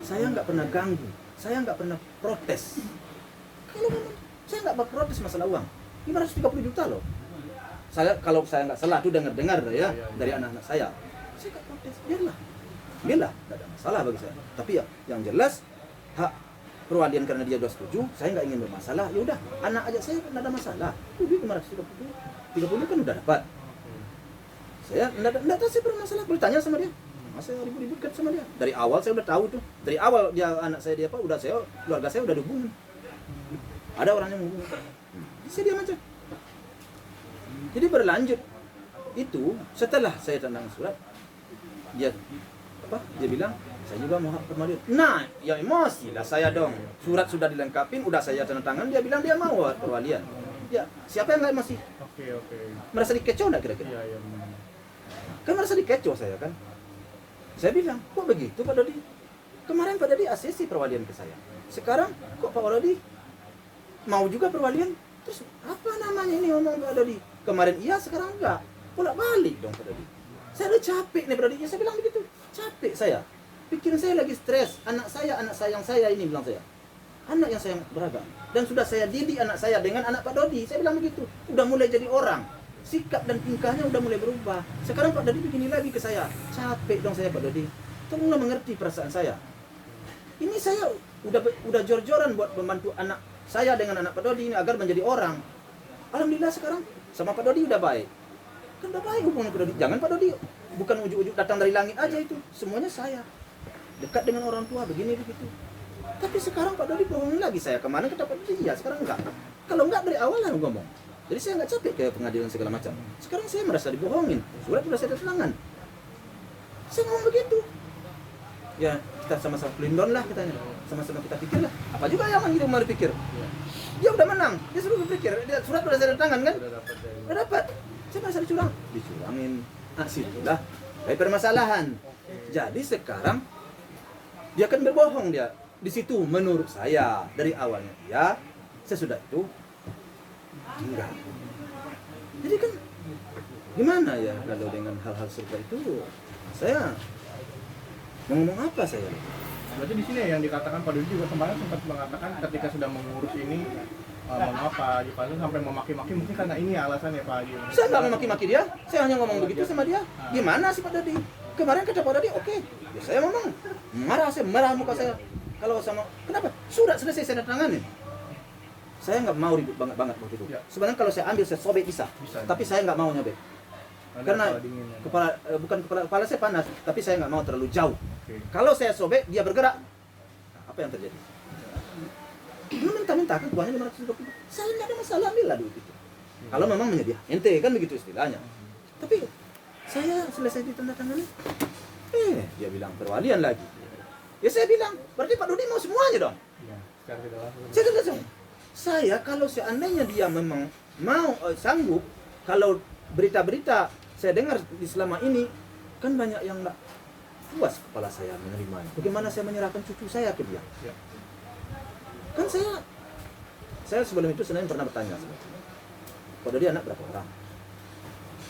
saya nggak pernah ganggu, saya nggak pernah protes. Kalau memang saya nggak protes masalah uang, 530 juta loh. Kalau saya nggak salah tuh dengar ya dari anak-anak saya nggak protes, biarlah, nggak ada masalah bagi saya. Tapi ya yang jelas hak perwalian karena dia sudah setuju, saya nggak ingin bermasalah. Ya udah, anak aja saya nggak ada masalah. Duit 530 kan udah dapat. Saya nggak tahu, saya bermasalah. Boleh tanya sama dia. Masa ribut-ribut kan sama dia. Dari awal saya udah tahu tuh. Dari awal dia anak saya dia apa, udah saya keluarga saya udah dihubungin. Ada orang yang menghubungi. Saya diam aja. Jadi berlanjut itu setelah saya tanda surat, dia bilang saya juga mau hak perwalian. Nah, ya emosi lah saya dong. Surat sudah dilengkapin, udah saya tanda tangan, dia bilang dia mau hak perwalian. Ya, siapa yang nggak emosi? Oke. Merasa dikecoh nggak kira-kira? Iya. Kan merasa dikecoh saya kan. Saya bilang, kok begitu Pak Dodi? Kemarin Pak Dodi ACC perwalian ke saya. Sekarang kok Pak Dodi mau juga perwalian? Terus apa namanya ini ngomong Pak Dodi? Kemarin iya, sekarang enggak. Bolak-balik dong Pak Dodi. Saya udah capek nih Pak Dodi. Ya, saya bilang begitu. Capek saya. Pikiran saya lagi stres. Anak sayang saya ini, bilang saya. Anak yang saya beragam. Dan sudah saya didik anak saya dengan anak Pak Dodi. Saya bilang begitu. Udah mulai jadi orang. Sikap dan tingkahnya udah mulai berubah. Sekarang Pak Dodi begini lagi ke saya. Capek dong saya Pak Dodi. Tolonglah mengerti perasaan saya. Ini saya udah jor-joran buat membantu anak saya dengan anak Pak Dodi ini agar menjadi orang. Alhamdulillah sekarang sama Pak Dodi udah baik. Kan udah baik hubungan Pak Dodi. Jangan Pak Dodi bukan ujuk-ujuk datang dari langit aja itu. Semuanya saya. Dekat dengan orang tua begini begitu. Tapi sekarang Pak Dodi bohongin lagi saya. Kemarin kata Pak Dodi iya, sekarang enggak. Kalau enggak dari awal lah ngomong. Jadi saya nggak capek ke pengadilan segala macam. Sekarang saya merasa dibohongin. Surat sudah saya tangan. Saya ngomong begitu. Ya kita sama-sama pelindon lah kitanya. Sama-sama kita pikir lah. Apa juga yang hidup mau dipikir. Dia udah menang. Dia suruh berpikir. Dia surat sudah saya tangan kan. Udah dapat. Saya merasa dicurangin. Nah situlah dari permasalahan. Jadi sekarang dia kan berbohong dia. Di situ menurut saya dari awalnya dia sesudah itu enggak. Jadi kan gimana ya kalau dengan hal-hal seperti itu saya mau ngomong apa saya? Berarti di sini yang dikatakan Pak Dodi juga kemarin sempat mengatakan ketika sudah mengurus ini mengapa Haji Fadil sampai memaki-maki mungkin karena ini alasan ya Pak Haji. Saya nggak memaki-maki dia, saya hanya ngomong begitu sama dia. Gimana sih Pak Dodi? Kemarin kata Pak Dodi oke. Ya, saya ngomong marah muka saya. Kalau sama kenapa? Sudah selesai saya tangani. Saya nggak mau ribut banget waktu itu. Ya. Sebenarnya kalau saya ambil saya sobek bisa. Tapi saya nggak mau nyobek. Karena kepala saya panas, tapi saya nggak mau terlalu jauh. Okay. Kalau saya sobek dia bergerak, nah, apa yang terjadi? Dia minta kan uangnya 530. Saya nggak ada masalah, ambillah duit itu. Kalau memang menyedia, ente kan begitu istilahnya. Tapi saya selesai ditandatangani, dia bilang perwalian lagi. Ya saya bilang, berarti Pak Dodi mau semuanya dong. Ya, secara tidak langsung. Saya tidak langsung. Saya kalau seandainya dia memang mau sanggup, kalau berita-berita saya dengar di selama ini kan banyak yang nggak puas kepala saya menerimanya. Bagaimana saya menyerahkan cucu saya ke dia? Ya. Kan saya sebelum itu sebenarnya pernah bertanya sama dia. Pada dia anak berapa orang?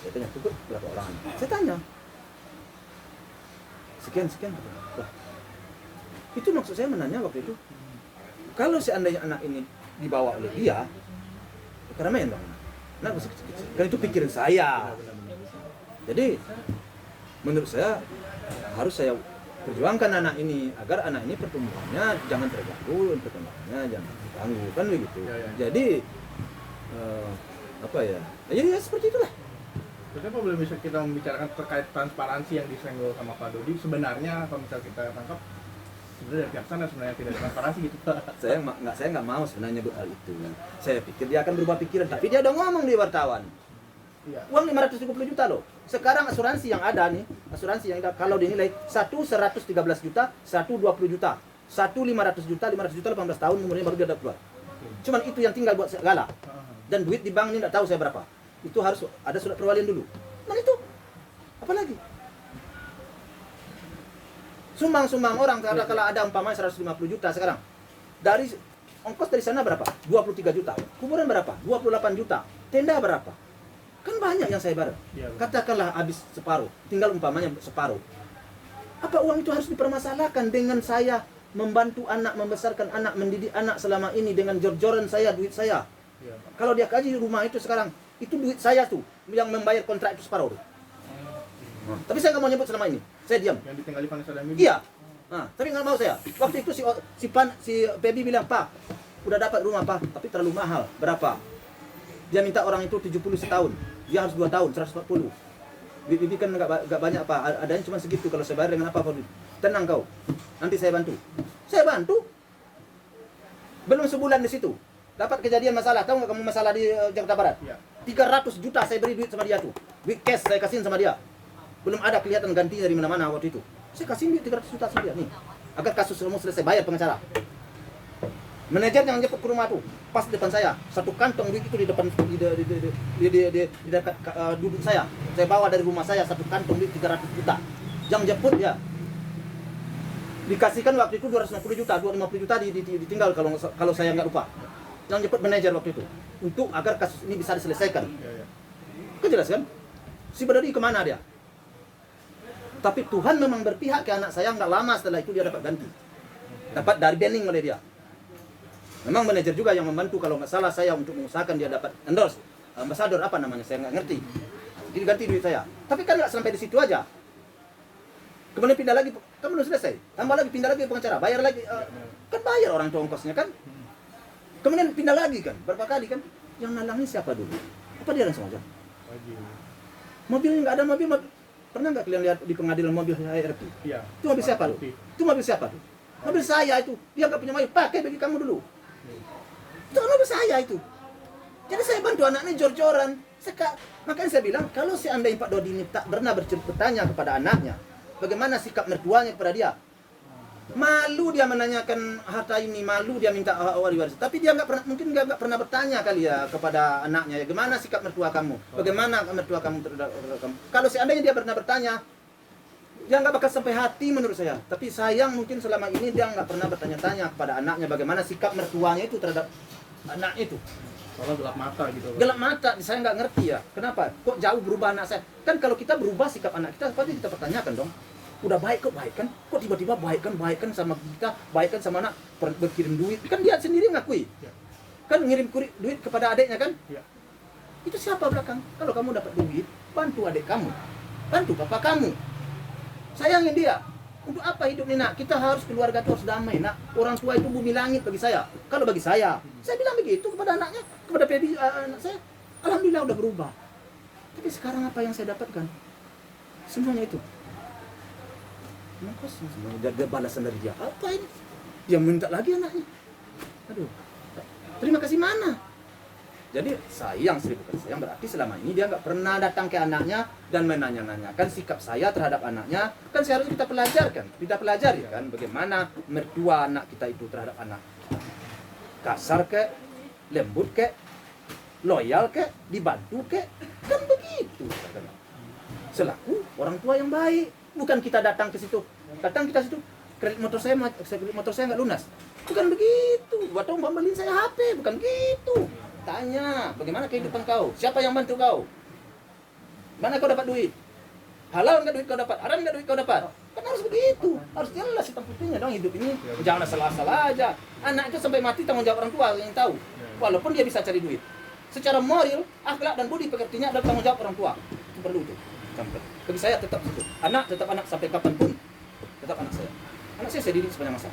Saya tanya, cukup berapa orang? Saya tanya. Sekian. Wah. Itu maksud saya menanya waktu itu. Kalau seandainya anak ini dibawa oleh dia, keramaian dong. Nah, kecil-kecil. Kan itu pikiran saya. Jadi, menurut saya harus saya perjuangkan anak ini agar anak ini pertumbuhannya jangan terganggu, perkembangannya jangan terganggu, kan begitu. Jadi, apa ya? Jadi ya seperti itulah. Terus apa belum bisa kita membicarakan terkait transparansi yang disenggol sama Pak Dodi? Sebenarnya kalau misal kita tangkap sebenarnya pihak sana sebenarnya tidak transparansi gitu Pak. Saya nggak mau sebenarnya nyebut hal itu. Saya pikir dia akan berubah pikiran, tapi dia udah ngomong di wartawan. Ya. Uang 530 juta loh. Sekarang asuransi yang ada nih, kalau dinilai 113 juta, 20 juta, 500 juta 18 tahun umurnya baru dia dapat keluar. Cuman itu yang tinggal buat segala. Dan duit di bank ini enggak tahu saya berapa. Itu harus ada surat perwalian dulu. Nah itu. Apa lagi? Sumbang orang kalau ada umpamanya 150 juta sekarang. Dari ongkos dari sana berapa? 23 juta. Kuburan berapa? 28 juta. Tenda berapa? Kan banyak yang saya bayar. Katakanlah habis separuh, tinggal umpamanya separuh. Apa uang itu harus dipermasalahkan dengan saya membantu anak, membesarkan anak, mendidik anak selama ini dengan jor-joran saya, duit saya. Iya, Pak. Kalau dia kaji rumah itu sekarang, itu duit saya tuh yang membayar kontrak itu separuh tuh. Tapi saya nggak mau nyebut selama ini, saya diam. Yang ditinggali Vanessa dan Mimi. Iya. Nah, tapi nggak mau saya. Waktu itu si Pebi bilang, Pak, udah dapat rumah Pak, tapi terlalu mahal. Berapa? Dia minta orang itu 70 setahun. Dia harus 2 tahun, 140. Bibi kan nggak banyak Pak, adanya cuma segitu. Kalau saya bayar dengan apa Pak? Tenang kau, nanti saya bantu. Saya bantu. Belum sebulan di situ, dapat kejadian masalah. Tahu nggak kamu masalah di Jakarta Barat? Iya. 300 juta saya beri duit sama dia tuh. Duit cash saya kasihin sama dia. Belum ada kelihatan ganti dari mana-mana waktu itu. Saya kasih duit 300 juta sama dia nih. Agar kasus semua selesai, bayar pengacara. Manajer yang jemput ke rumah tuh, pas depan saya, satu kantong duit itu di depan di dekat duduk saya. Saya bawa dari rumah saya satu kantong duit 300 juta. Yang jemput ya. Dikasihkan waktu itu 250 juta, 250 juta ditinggal kalau saya nggak lupa. Yang jemput manajer waktu itu untuk agar kasus ini bisa diselesaikan. Iya, iya. Kan jelas kan? Si Badodi kemana dia? Tapi Tuhan memang berpihak ke anak saya, nggak lama setelah itu dia dapat ganti. Dapat dari banning oleh dia. Memang manajer juga yang membantu kalau nggak salah saya untuk mengusahakan dia dapat endorse. Ambasador apa namanya, saya nggak ngerti. Jadi ganti duit saya. Tapi kan nggak sampai di situ aja. Kemudian pindah lagi, kan belum selesai. Tambah lagi, pindah lagi pengacara, bayar lagi. Kan bayar orang tua ongkosnya kan. Kemudian pindah lagi kan, berapa kali kan. Yang nalangin siapa dulu? Apa dia langsung aja? Wajib. Mobilnya nggak ada mobil. Pernah nggak kalian lihat di pengadilan mobil HRP? Iya. Itu mobil siapa tuh? Itu mobil siapa tuh? Mobil saya itu. Dia nggak punya mobil, pakai bagi kamu dulu. Itu mobil saya itu. Jadi saya bantu anaknya jor-joran. Makanya saya bilang, kalau seandainya Pak Dodi ini tak pernah bertanya kepada anaknya, bagaimana sikap mertuanya kepada dia? Malu dia menanyakan harta ini, malu dia minta waris. Tapi dia nggak pernah, mungkin nggak pernah bertanya kali ya kepada anaknya, bagaimana sikap mertua kamu? Bagaimana mertua kamu terhadap kamu? Kalau seandainya dia pernah bertanya, dia nggak bakal sampai hati menurut saya. Tapi sayang mungkin selama ini dia nggak pernah bertanya-tanya kepada anaknya bagaimana sikap mertuanya itu terhadap anaknya itu. Soalnya gelap mata gitu. Gelap mata, saya nggak ngerti ya. Kenapa? Kok jauh berubah anak saya? Kan kalau kita berubah sikap anak kita, pasti kita pertanyakan dong. Udah baik kok baik kan? Kok tiba-tiba baik kan sama kita, baik kan sama anak, berkirim duit. Kan dia sendiri ngakui. Ya. Kan ngirim duit kepada adiknya kan? Ya. Itu siapa belakang? Kalau kamu dapat duit, bantu adik kamu. Bantu papa kamu. Sayangin dia. Untuk apa hidup ini nak? Kita harus, keluarga itu harus damai nak. Orang tua itu bumi langit bagi saya. Kalau bagi saya bilang begitu kepada anaknya, kepada Pebi, anak saya. Alhamdulillah udah berubah. Tapi sekarang apa yang saya dapatkan? Semuanya itu. Mampus, dia balasan dari dia. Apa ini? Dia minta lagi anaknya. Aduh. Terima kasih mana? Jadi sayang, seribu kali sayang, berarti selama ini dia nggak pernah datang ke anaknya dan menanya-nanyakan sikap saya terhadap anaknya. Kan seharusnya kita pelajari kan bagaimana mertua anak kita itu terhadap anak. Kasar ke, lembut ke, loyal ke, dibantu ke, kan begitu. Selaku orang tua yang baik, bukan kita datang ke situ, kredit motor saya nggak lunas, bukan begitu. Buat tahun beliin saya HP, bukan gitu. Tanya, bagaimana kehidupan kau? Siapa yang bantu kau? Mana kau dapat duit? Halal nggak duit kau dapat? Haram nggak duit kau dapat? Kan harus begitu. Harus jelas hitam putihnya dong hidup ini. Jangan asal-asal aja. Anak itu sampai mati tanggung jawab orang tua yang tahu. Walaupun dia bisa cari duit. Secara moral, akhlak dan budi pekertinya adalah tanggung jawab orang tua. Itu perlu itu. Sampai. Bagi saya tetap itu. Anak tetap anak sampai kapanpun. Tetap anak saya. Anak saya didik sepanjang masa.